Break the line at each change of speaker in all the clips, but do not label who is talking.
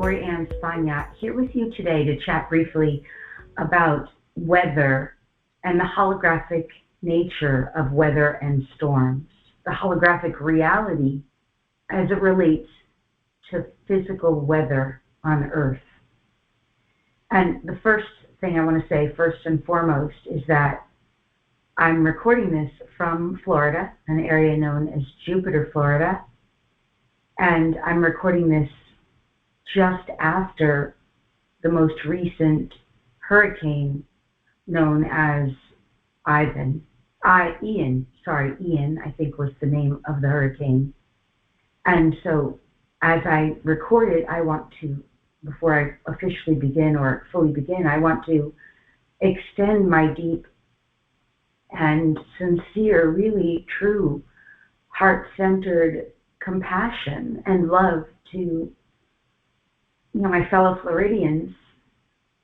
Lori Ann Spagna, here with you today to chat briefly about weather and the holographic nature of weather and storms, the holographic reality as it relates to physical weather on Earth. And the first thing I want to say, first and foremost, is that I'm recording this from Florida, an area known as Jupiter, Florida, and I'm recording this just after the most recent hurricane known as Ian, I think was the name of the hurricane. And so as I record it, I want to, before I officially begin or fully begin, I want to extend my deep and sincere, really true, heart-centered compassion and love to my fellow Floridians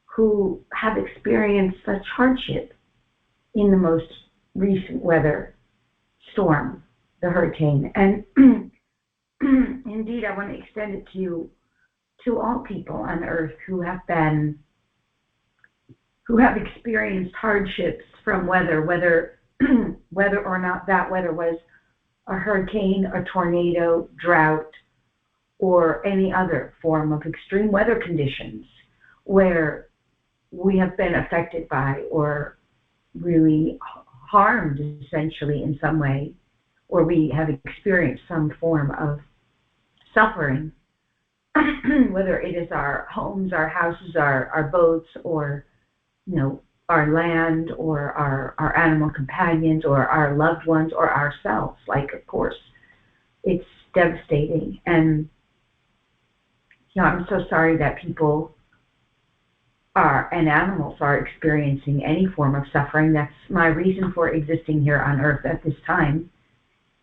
who have experienced such hardship in the most recent weather storm, the hurricane. And indeed, I want to extend it to all people on Earth who have experienced hardships from weather, whether or not that weather was a hurricane, a tornado, drought, or any other form of extreme weather conditions where we have been affected by or really harmed essentially in some way, or we have experienced some form of suffering, whether it is our homes, our houses, our boats, or our land, or our animal companions, or our loved ones, or ourselves. Like, of course, it's devastating. And I'm so sorry that people and animals are experiencing any form of suffering. That's my reason for existing here on Earth at this time,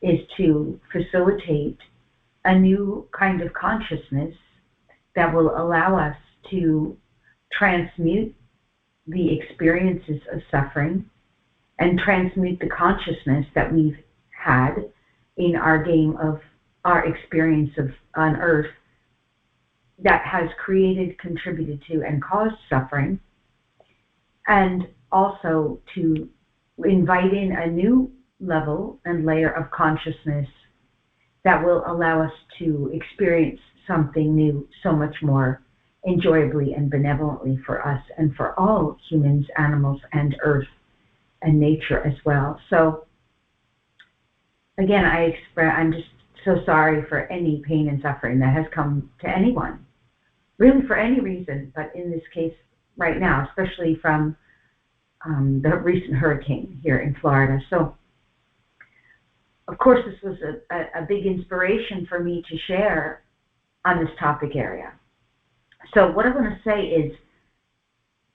is to facilitate a new kind of consciousness that will allow us to transmute the experiences of suffering and transmute the consciousness that we've had in our game of our experience on Earth that has created, contributed to, and caused suffering, and also to invite in a new level and layer of consciousness that will allow us to experience something new so much more enjoyably and benevolently for us and for all humans, animals, and Earth and nature as well. So again, I'm just so sorry for any pain and suffering that has come to anyone, really for any reason, but in this case right now, especially from the recent hurricane here in Florida. So of course, this was a big inspiration for me to share on this topic area. So what I want to say is,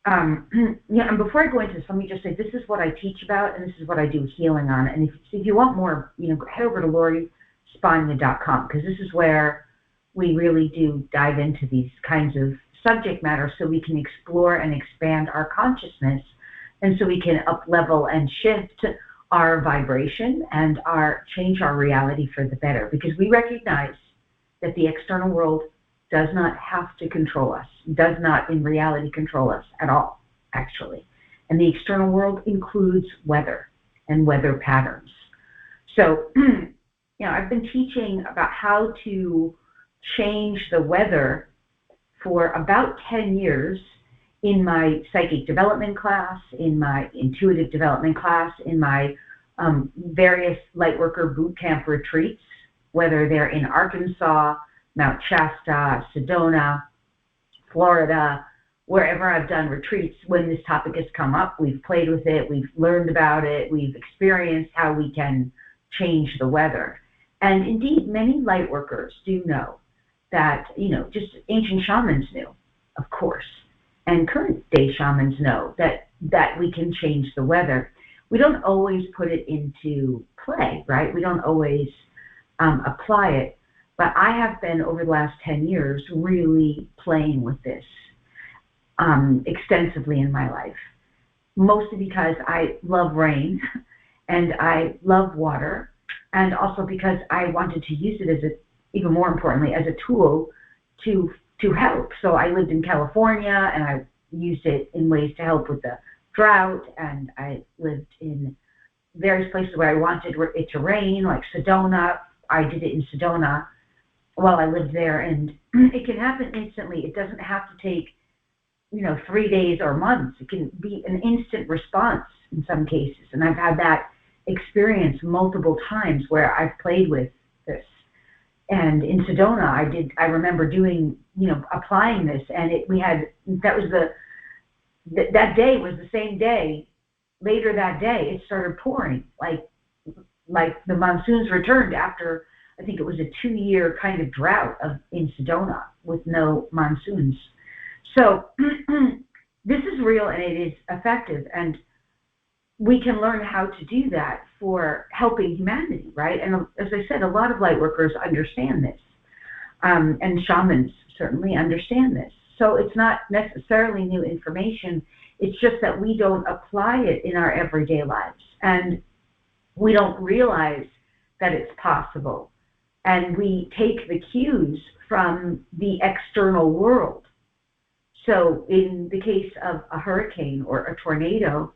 and before I go into this, let me just say this is what I teach about, and this is what I do healing on. And if you want more, head over to LoriSpagna.com, because this is where we really do dive into these kinds of subject matter, so we can explore and expand our consciousness, and so we can up-level and shift our vibration and change our reality for the better, because we recognize that the external world does not have to control us, does not in reality control us at all, actually. And the external world includes weather and weather patterns. So, I've been teaching about how to change the weather for about 10 years in my psychic development class, in my intuitive development class, in my various Lightworker boot camp retreats, whether they're in Arkansas, Mount Shasta, Sedona, Florida, wherever I've done retreats. When this topic has come up, we've played with it, we've learned about it, we've experienced how we can change the weather. And indeed, many Lightworkers do know that, just ancient shamans knew, of course, and current day shamans know that we can change the weather. We don't always put it into play, right? We don't always apply it. But I have been, over the last 10 years, really playing with this extensively in my life, mostly because I love rain and I love water, and also because I wanted to use it as even more importantly, as a tool to to help. So I lived in California, and I used it in ways to help with the drought, and I lived in various places where I wanted it to rain, like Sedona. I did it in Sedona while I lived there, and it can happen instantly. It doesn't have to take, 3 days or months. It can be an instant response in some cases, and I've had that experience multiple times where I've played with this. And in Sedona, I remember doing, applying this, and that day was the same day. Later that day, it started pouring, like the monsoons returned after, I think it was a 2-year kind of drought in Sedona with no monsoons. So this is real, and it is effective, and we can learn how to do that for helping humanity, right? And as I said, a lot of light workers understand this, and shamans certainly understand this. So it's not necessarily new information. It's just that we don't apply it in our everyday lives, and we don't realize that it's possible. And we take the cues from the external world. So in the case of a hurricane or a tornado,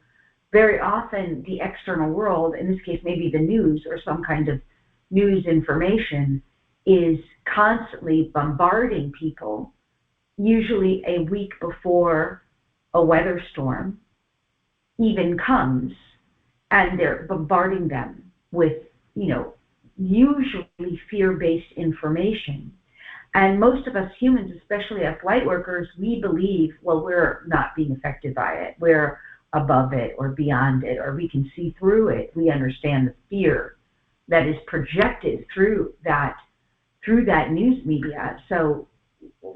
very often the external world, in this case maybe the news or some kind of news information, is constantly bombarding people, usually a week before a weather storm even comes, and they're bombarding them with, usually fear-based information. And most of us humans, especially us light workers, we believe, well, we're not being affected by it. We're above it or beyond it, or we can see through it. We understand the fear that is projected through that news media. So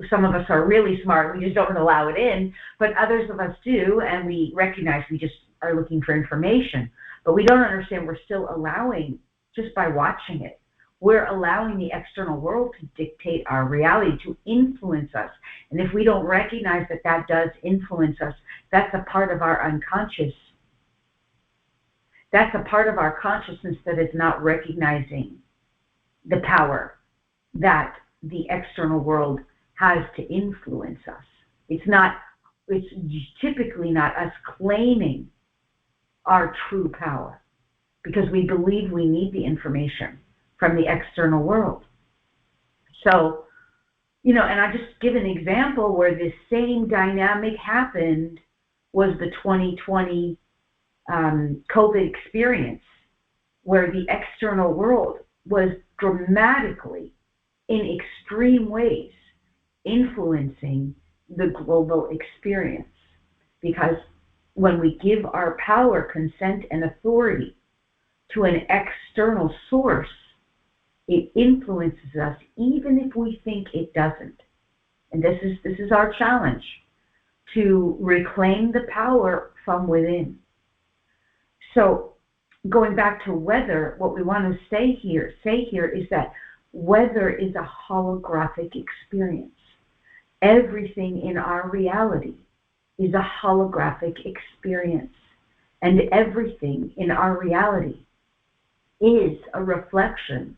some of us are really smart. We just don't allow it in, but others of us do, and we recognize we just are looking for information. But we don't understand we're still allowing, just by watching it, we're allowing the external world to dictate our reality, to influence us. And if we don't recognize that that does influence us, that's a part of our unconscious. That's a part of our consciousness that is not recognizing the power that the external world has to influence us. It's typically not us claiming our true power, because we believe we need the information from the external world. So, and I just give an example where this same dynamic happened was the 2020 COVID experience, where the external world was dramatically, in extreme ways, influencing the global experience. Because when we give our power, consent, and authority to an external source, it influences us even if we think it doesn't. And this is our challenge, to reclaim the power from within. So going back to weather, what we want to say here is that weather is a holographic experience. Everything in our reality is a holographic experience. And everything in our reality is a reflection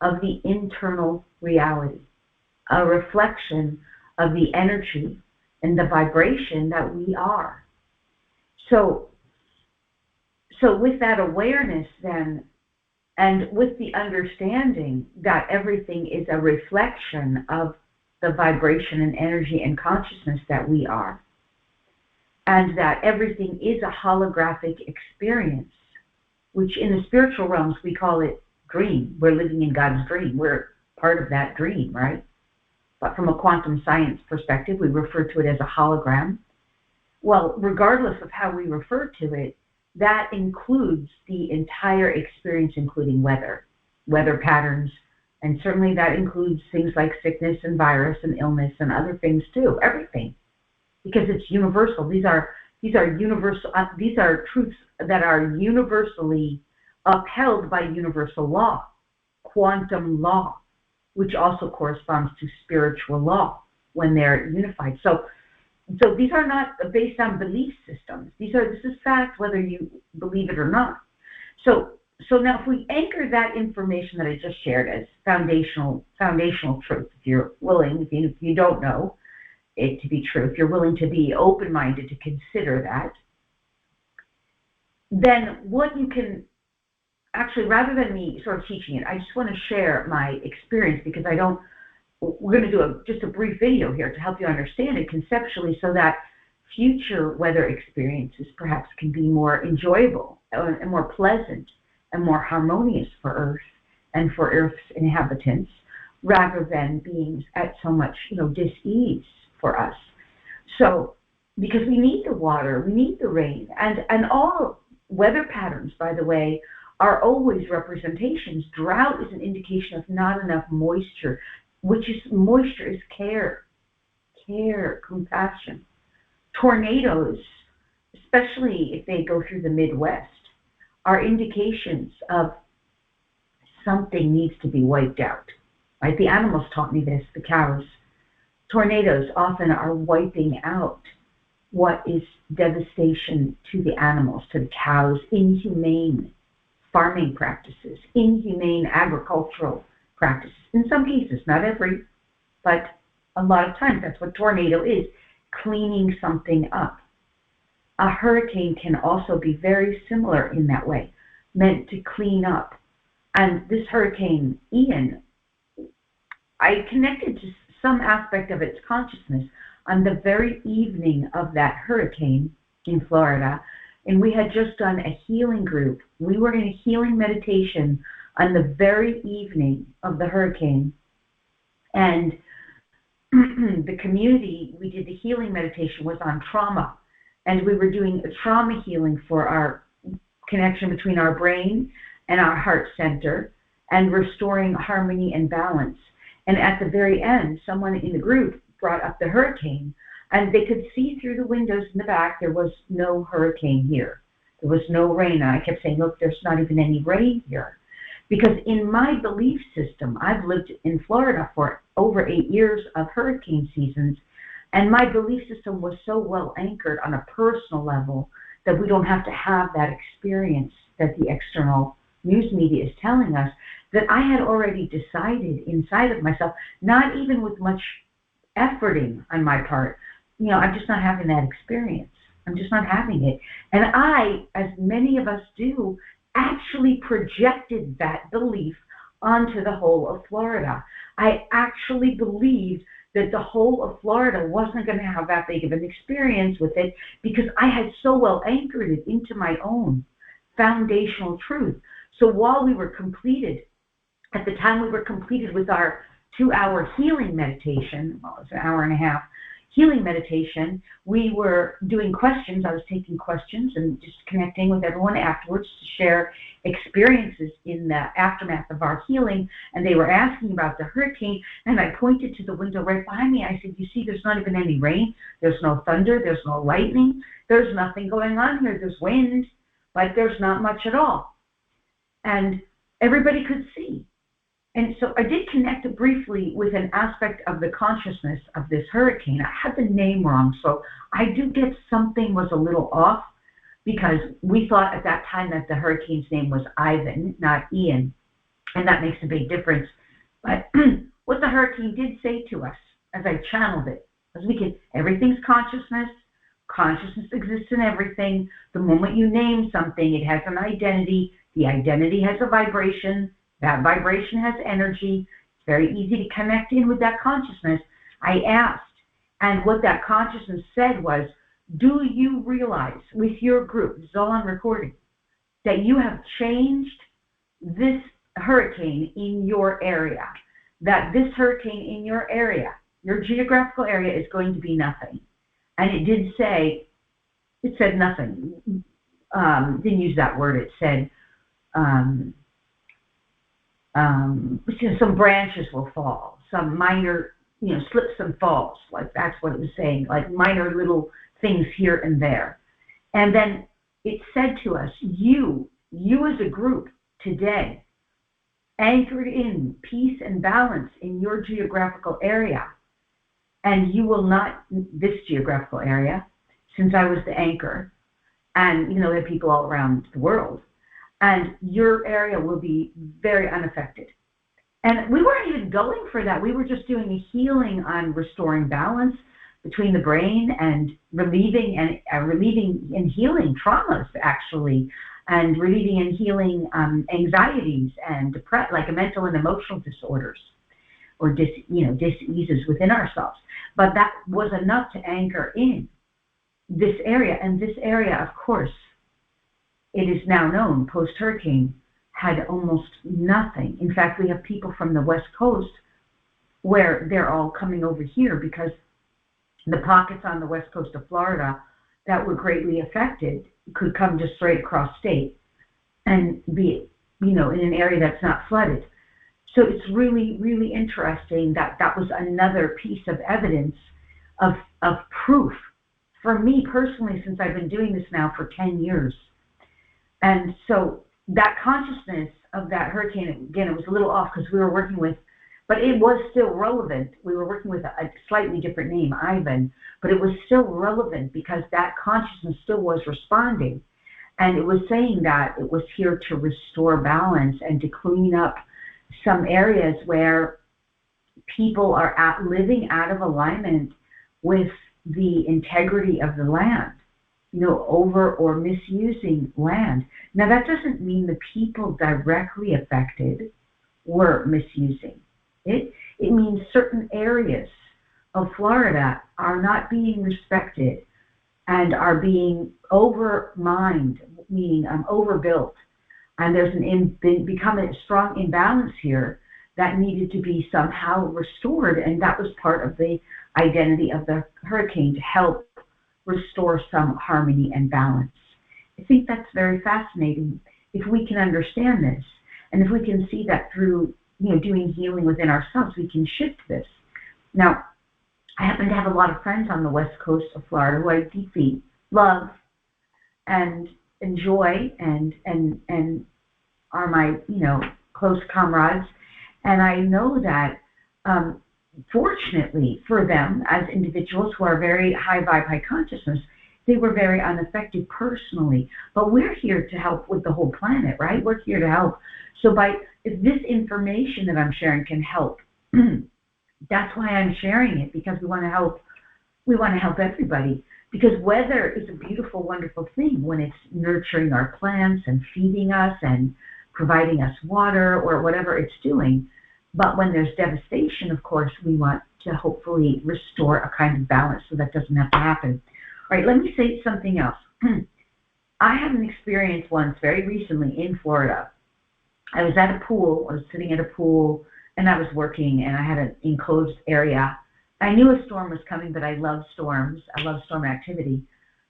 of the internal reality, a reflection of the energy and the vibration that we are. So with that awareness then, and with the understanding that everything is a reflection of the vibration and energy and consciousness that we are, and that everything is a holographic experience, which in the spiritual realms we call it dream. We're living in God's dream. We're part of that dream, right? But from a quantum science perspective, we refer to it as a hologram. Well, regardless of how we refer to it, that includes the entire experience, including weather patterns, and certainly that includes things like sickness and virus and illness and other things too, everything, because it's universal. These are universal. These are truths that are universally upheld by universal law, quantum law, which also corresponds to spiritual law when they're unified. So these are not based on belief systems. This is fact, whether you believe it or not. So So now if we anchor that information that I just shared as foundational truth, if you're willing, if you don't know it to be true, if you're willing to be open-minded to consider that, then what you can actually, rather than me sort of teaching it, I just want to share my experience, because we're going to do just a brief video here to help you understand it conceptually, so that future weather experiences perhaps can be more enjoyable and more pleasant and more harmonious for Earth and for Earth's inhabitants, rather than being at so much, dis-ease for us. So, because we need the water, we need the rain, and all weather patterns, by the way, are always representations. Drought is an indication of not enough moisture, moisture is care, compassion. Tornadoes, especially if they go through the Midwest, are indications of something needs to be wiped out. Right? The animals taught me this, the cows. Tornadoes often are wiping out what is devastation to the animals, to the cows, inhumane farming practices, inhumane agricultural practices. In some cases, not every, but a lot of times that's what tornado is, cleaning something up. A hurricane can also be very similar in that way, meant to clean up. And this Hurricane Ian, I connected to some aspect of its consciousness on the very evening of that hurricane in Florida, and we had just done a healing group. We were in a healing meditation on the very evening of the hurricane, and the community we did the healing meditation was on trauma, and we were doing a trauma healing for our connection between our brain and our heart center, and restoring harmony and balance. And at the very end, someone in the group brought up the hurricane, and they could see through the windows in the back there was no hurricane here. There was no rain. And I kept saying, look, there's not even any rain here. Because in my belief system, I've lived in Florida for over 8 years of hurricane seasons, and my belief system was so well anchored on a personal level that we don't have to have that experience that the external news media is telling us, that I had already decided inside of myself, not even with much efforting on my part, I'm just not having that experience. I'm just not having it. And I, as many of us do, actually projected that belief onto the whole of Florida. I actually believed that the whole of Florida wasn't going to have that big of an experience with it, because I had so well anchored it into my own foundational truth. So while we were completed, at the time we were completed with our 2-hour healing meditation, well, it was an hour and a half healing meditation, we were doing questions. I was taking questions and just connecting with everyone afterwards to share experiences in the aftermath of our healing. And they were asking about the hurricane, and I pointed to the window right behind me. I said, you see, there's not even any rain. There's no thunder. There's no lightning. There's nothing going on here. There's wind, but there's not much at all. And everybody could see. And so I did connect briefly with an aspect of the consciousness of this hurricane. I had the name wrong, so I do get something was a little off, because we thought at that time that the hurricane's name was Ivan, not Ian, and that makes a big difference. But what the hurricane did say to us, as I channeled it, was everything's consciousness. Consciousness exists in everything. The moment you name something, it has an identity. The identity has a vibration. That vibration has energy. It's very easy to connect in with that consciousness. I asked, and what that consciousness said was, do you realize with your group, this is all on recording, that you have changed this hurricane in your area, that this hurricane in your area, your geographical area, is going to be nothing? And it did say, it said nothing. Didn't use that word. It said, some branches will fall, some minor, slips and falls, like that's what it was saying, like minor little things here and there. And then it said to us, you as a group today, anchored in peace and balance in your geographical area, and you will not, this geographical area, since I was the anchor, and there are people all around the world, and your area will be very unaffected. And we weren't even going for that. We were just doing a healing on restoring balance between the brain and relieving and healing traumas, actually, and relieving and healing anxieties and like mental and emotional disorders or dis-eases within ourselves. But that was enough to anchor in this area. And this area, of course, it is now known, post-hurricane, had almost nothing. In fact, we have people from the West Coast where they're all coming over here because the pockets on the West Coast of Florida that were greatly affected could come just straight across state and be, in an area that's not flooded. So it's really, really interesting that that was another piece of evidence of proof for me personally, since I've been doing this now for 10 years. And so that consciousness of that hurricane, again, it was a little off because we were working with, but it was still relevant. We were working with a slightly different name, Ivan, but it was still relevant because that consciousness still was responding. And it was saying that it was here to restore balance and to clean up some areas where people are living out of alignment with the integrity of the land, over or misusing land. Now, that doesn't mean the people directly affected were misusing it. It means certain areas of Florida are not being respected and are being overmined, meaning overbuilt. And there's become a strong imbalance here that needed to be somehow restored. And that was part of the identity of the hurricane, to help restore some harmony and balance. I think that's very fascinating if we can understand this, and if we can see that through doing healing within ourselves, we can shift this. Now, I happen to have a lot of friends on the West Coast of Florida who I deeply love and enjoy and are my close comrades, and I know that fortunately for them, as individuals who are very high vibe, high consciousness, they were very unaffected personally. But we're here to help with the whole planet, right? We're here to help. So if this information that I'm sharing can help, that's why I'm sharing it, because we want to help. We want to help everybody, because weather is a beautiful, wonderful thing when it's nurturing our plants and feeding us and providing us water or whatever it's doing. But when there's devastation, of course, we want to hopefully restore a kind of balance so that doesn't have to happen. All right, let me say something else. I had an experience once very recently in Florida. I was at a pool. I was sitting at a pool, and I was working, and I had an enclosed area. I knew a storm was coming, but I love storms. I love storm activity.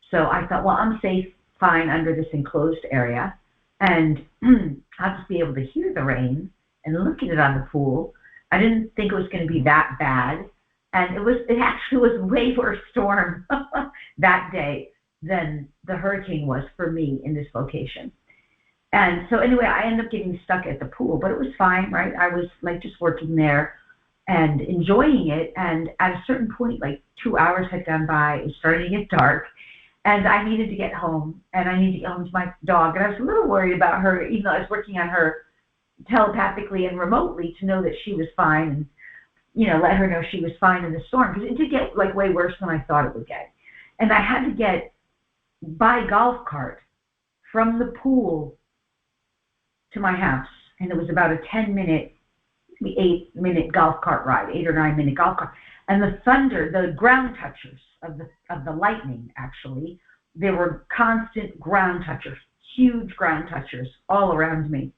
So I thought, well, I'm safe, fine, under this enclosed area, and I'll just be able to hear the rain and look at it on the pool. I didn't think it was going to be that bad, and it actually was way worse storm that day than the hurricane was for me in this location. And so anyway, I ended up getting stuck at the pool, but it was fine, right? I was just working there and enjoying it, and at a certain point, 2 hours had gone by, it was starting to get dark, and I needed to get home, and I needed to get home to my dog, and I was a little worried about her, even though I was working on her telepathically and remotely to know that she was fine, and let her know she was fine in the storm, because it did get way worse than I thought it would get. And I had to get by golf cart from the pool to my house, and it was about a 10-minute, maybe 8-minute golf cart ride, 8 or 9-minute golf cart. And the thunder, the ground touchers of the lightning, actually, there were constant ground touchers, huge ground touchers all around me.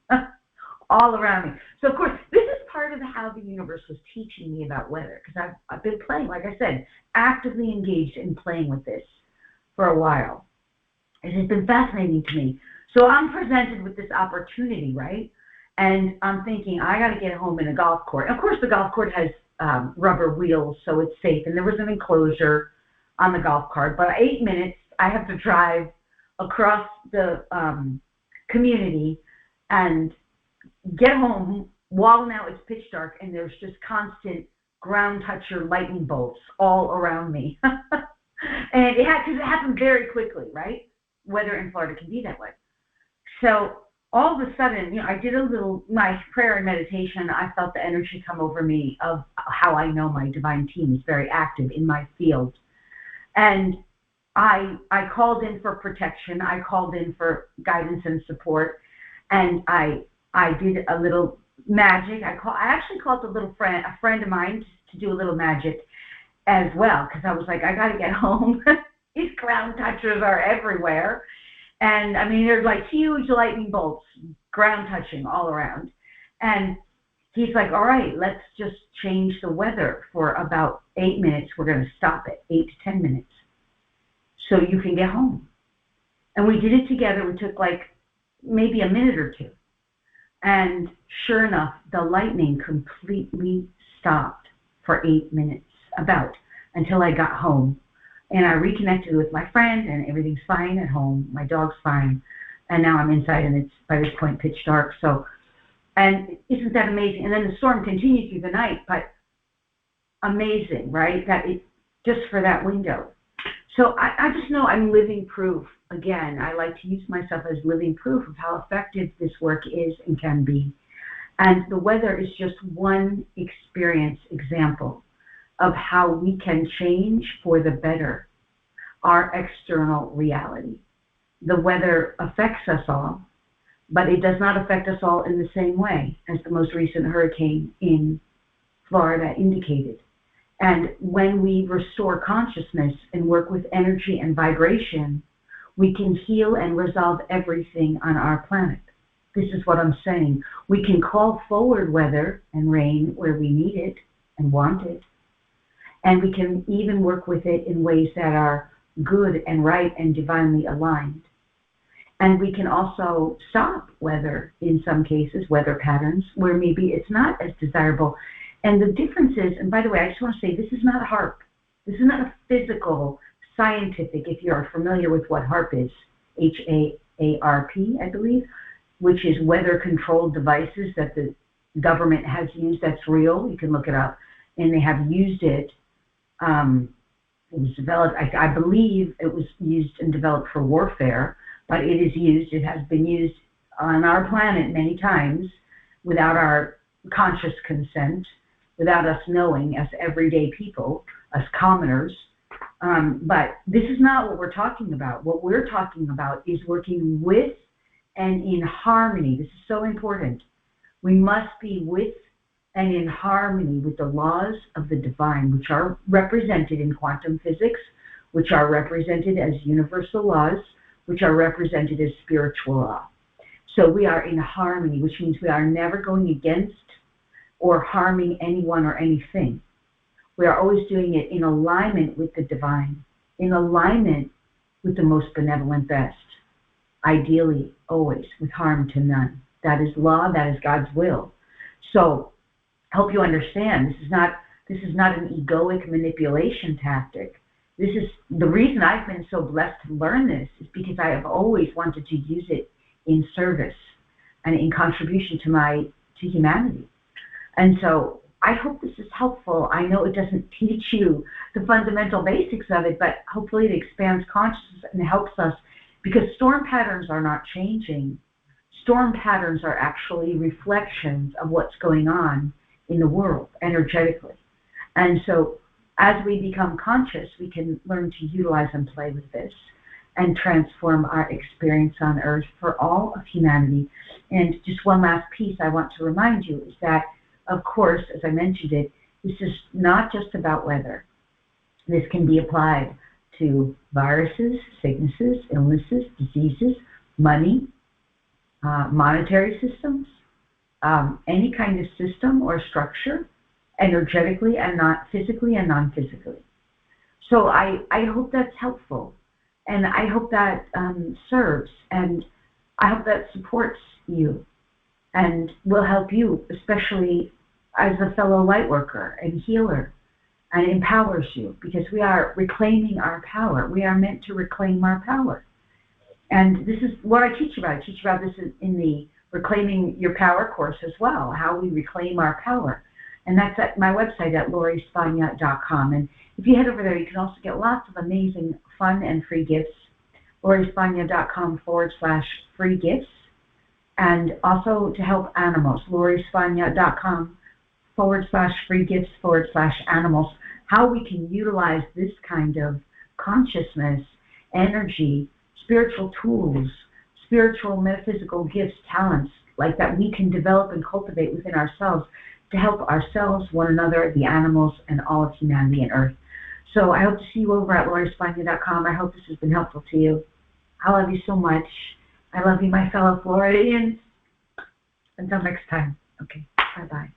All around me. So, of course, this is part of how the universe was teaching me about weather, because I've been playing, like I said, actively engaged in playing with this for a while. It has been fascinating to me. So I'm presented with this opportunity, right? And I'm thinking, I got to get home in a golf court. Of course, the golf court has rubber wheels, so it's safe. And there was an enclosure on the golf cart. But 8 minutes, I have to drive across the community and get home while now it's pitch dark, and there's just constant ground toucher lightning bolts all around me. And because it happened very quickly, right? Weather in Florida can be that way. So all of a sudden, I did my prayer and meditation. I felt the energy come over me of how I know my divine team is very active in my field. And I called in for protection. I called in for guidance and support. And I did a little magic. I actually called a friend of mine to do a little magic as well, because I was like, I got to get home. These ground touchers are everywhere. And I mean, there's like huge lightning bolts, ground touching all around. And he's like, all right, let's just change the weather for about 8 minutes. We're going to stop it, 8 to 10 minutes, so you can get home. And we did it together. We took like maybe a minute or two. And sure enough, the lightning completely stopped for 8 minutes, until I got home. And I reconnected with my friend, and everything's fine at home. My dog's fine. And now I'm inside, and it's, by this point, pitch dark. So, and isn't that amazing? And then the storm continued through the night, but amazing, right? That it, just for that window. So I just know I'm living proof. Again, I like to use myself as living proof of how effective this work is and can be. And the weather is just one example of how we can change for the better our external reality. The weather affects us all, but it does not affect us all in the same way as the most recent hurricane in Florida indicated. And when we restore consciousness and work with energy and vibration, we can heal and resolve everything on our planet. This is what I'm saying. We can call forward weather and rain where we need it and want it. And we can even work with it in ways that are good and right and divinely aligned. And we can also stop weather, in some cases, weather patterns, where maybe it's not as desirable. And the difference is, and by the way, I just want to say, this is not HAARP. This is not a physical, scientific, if you're familiar with what HAARP is, HAARP, I believe, which is weather-controlled devices that the government has used. That's real. You can look it up. And they have used it. It was developed, I believe it was used and developed for warfare, but it is used, it has been used on our planet many times without our conscious consent, without us knowing as everyday people, as commoners. But this is not what we're talking about. What we're talking about is working with and in harmony. This is so important. We must be with and in harmony with the laws of the divine, which are represented in quantum physics, which are represented as universal laws, which are represented as spiritual law. So we are in harmony, which means we are never going against or harming anyone or anything. We are always doing it in alignment with the divine, in alignment with the most benevolent best, ideally always with harm to none. That is law, that is God's will. So help you understand, this is not an egoic manipulation tactic. This is the reason I've been so blessed to learn this, is because I have always wanted to use it in service and in contribution to humanity. And so I hope this is helpful. I know it doesn't teach you the fundamental basics of it, but hopefully it expands consciousness and helps us, because storm patterns are not changing. Storm patterns are actually reflections of what's going on in the world energetically. And so as we become conscious, we can learn to utilize and play with this and transform our experience on Earth for all of humanity. And just one last piece I want to remind you is that, of course, as I mentioned it, this is not just about weather. This can be applied to viruses, sicknesses, illnesses, diseases, money, monetary systems, any kind of system or structure, energetically and not physically and non-physically. So I hope that's helpful, and I hope that serves, and I hope that supports you and will help you, especially as a fellow lightworker and healer, and empowers you, because we are reclaiming our power. We are meant to reclaim our power. And this is what I teach about. I teach about this in the Reclaiming Your Power course as well, how we reclaim our power. And that's at my website at LoriSpagna.com. And if you head over there, you can also get lots of amazing fun and free gifts. LoriSpagna.com/free gifts. and also to help animals. LoriSpagna.com/free gifts/animals. How we can utilize this kind of consciousness, energy, spiritual tools, spiritual metaphysical gifts, talents like that we can develop and cultivate within ourselves to help ourselves, one another, the animals, and all of humanity and Earth. So I hope to see you over at LoriSpagna.com. I hope this has been helpful to you. I love you so much. I love you, my fellow Floridians. Until next time. Okay, bye-bye.